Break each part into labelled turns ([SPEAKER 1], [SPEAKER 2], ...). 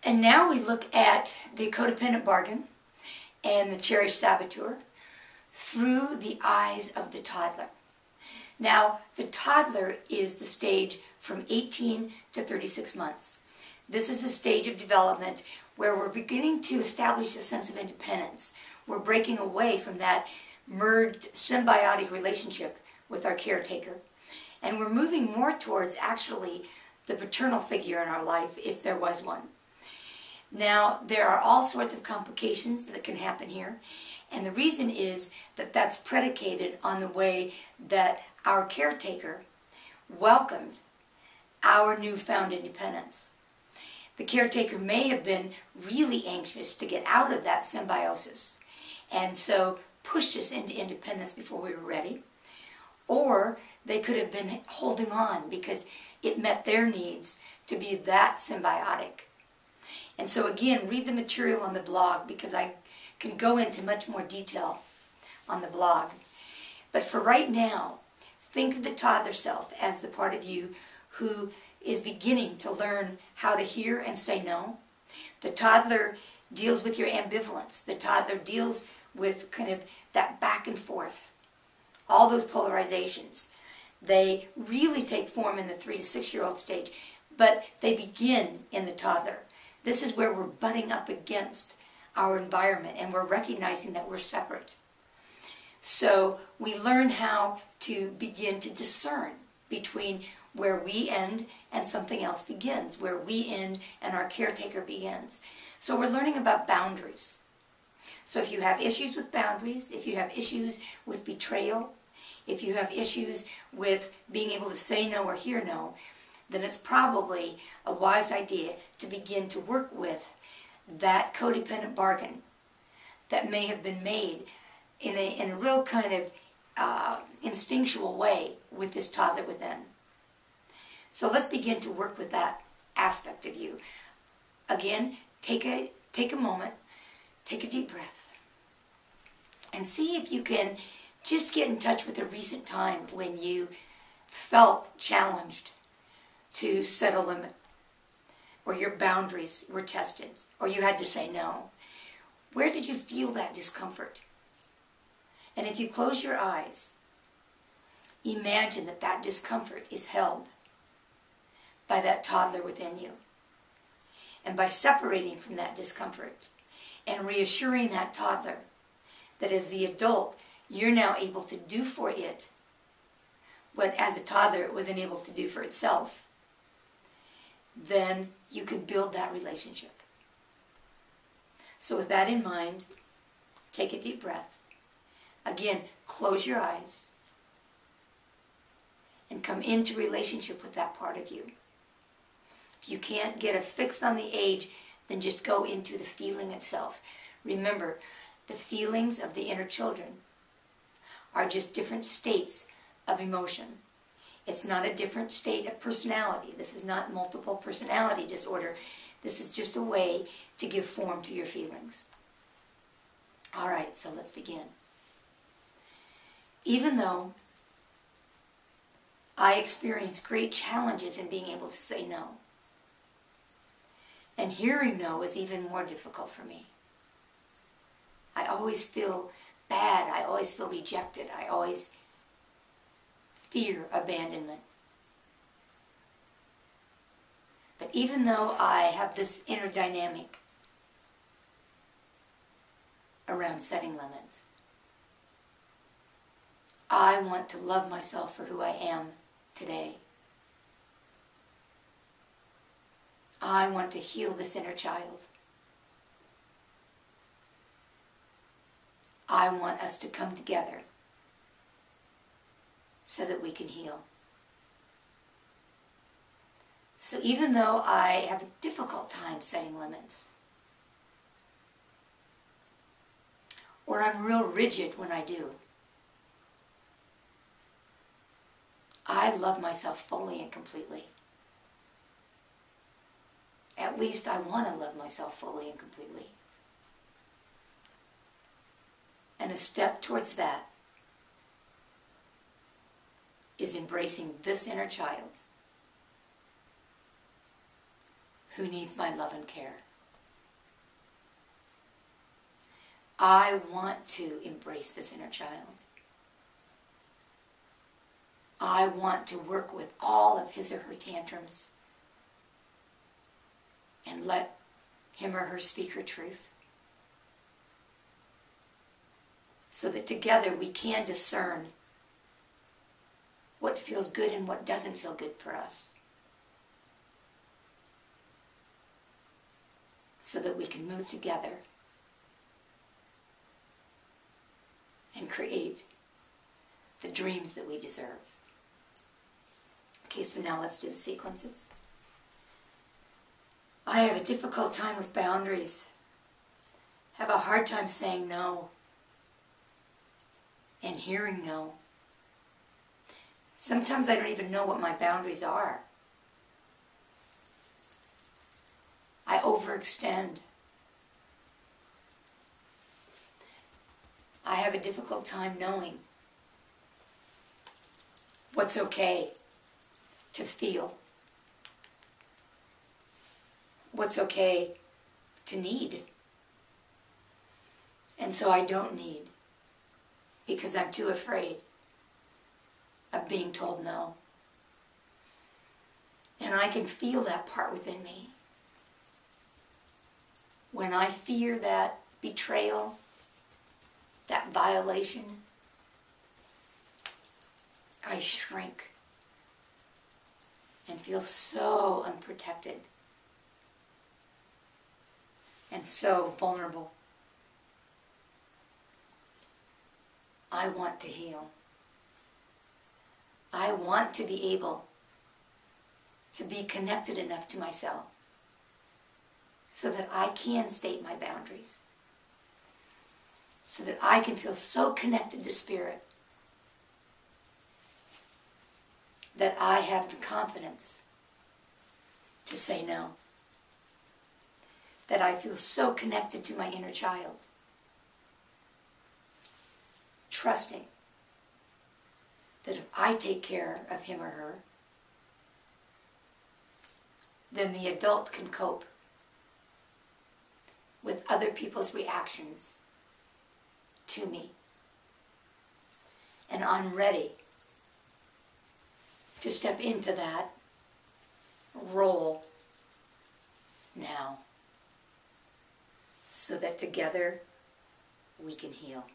[SPEAKER 1] And now we look at the codependent bargain and the cherished saboteur through the eyes of the toddler. Now, the toddler is the stage from 18 to 36 months. This is the stage of development where we're beginning to establish a sense of independence. We're breaking away from that merged symbiotic relationship with our caretaker. And we're moving more towards actually the paternal figure in our life, if there was one. Now, there are all sorts of complications that can happen here. And the reason is that that's predicated on the way that our caretaker welcomed our newfound independence. The caretaker may have been really anxious to get out of that symbiosis and so pushed us into independence before we were ready. Or they could have been holding on because it met their needs to be that symbiotic. And so again, read the material on the blog because I can go into much more detail on the blog. But for right now, think of the toddler self as the part of you who is beginning to learn how to hear and say no. The toddler deals with your ambivalence. The toddler deals with kind of that back and forth. All those polarizations. They really take form in the 3 to 6 year old stage, but they begin in the toddler. This is where we're butting up against our environment and we're recognizing that we're separate. So we learn how to begin to discern between where we end and something else begins, where we end and our caretaker begins. So we're learning about boundaries. So if you have issues with boundaries, if you have issues with betrayal, if you have issues with being able to say no or hear no, then it's probably a wise idea to begin to work with that codependent bargain that may have been made in a real kind of instinctual way with this toddler within. So let's begin to work with that aspect of you. Again, take a moment, take a deep breath, and see if you can just get in touch with a recent time when you felt challenged to set a limit, or your boundaries were tested, or you had to say no. Where did you feel that discomfort? And if you close your eyes, imagine that that discomfort is held by that toddler within you. And by separating from that discomfort and reassuring that toddler that as the adult, you're now able to do for it what as a toddler it wasn't able to do for itself, then you can build that relationship. So with that in mind, take a deep breath. Again, close your eyes and come into relationship with that part of you. If you can't get a fix on the age, then just go into the feeling itself. Remember, the feelings of the inner children are just different states of emotion. It's not a different state of personality. This is not multiple personality disorder. This is just a way to give form to your feelings. All right, so let's begin. Even though I experience great challenges in being able to say no, and hearing no is even more difficult for me. I always feel bad. I always feel rejected. I always fear abandonment. But even though I have this inner dynamic around setting limits, I want to love myself for who I am today. I want to heal this inner child. I want us to come together so that we can heal. So even though I have a difficult time setting limits, or I'm real rigid when I do, I love myself fully and completely. At least I want to love myself fully and completely. And a step towards that is embracing this inner child who needs my love and care. I want to embrace this inner child. I want to work with all of his or her tantrums and let him or her speak her truth, so that together we can discern what feels good and what doesn't feel good for us, so that we can move together and create the dreams that we deserve. Okay, so now let's do the sequences. I have a difficult time with boundaries. Have a hard time saying no and hearing no. Sometimes I don't even know what my boundaries are. I overextend. I have a difficult time knowing what's okay to feel, what's okay to need. And so I don't need, because I'm too afraid of being told no. And I can feel that part within me. When I fear that betrayal, that violation, I shrink and feel so unprotected and so vulnerable. I want to heal. I want to be able to be connected enough to myself so that I can state my boundaries, so that I can feel so connected to Spirit that I have the confidence to say no, that I feel so connected to my inner child, trusting that if I take care of him or her, then the adult can cope with other people's reactions to me. And I'm ready to step into that role now, so that together we can heal.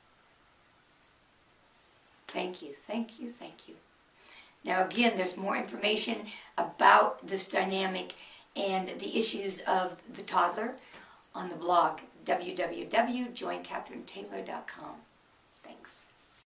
[SPEAKER 1] Thank you, thank you, thank you. Now again, there's more information about this dynamic and the issues of the toddler on the blog, www.joinkatherine.taylor.com. Thanks.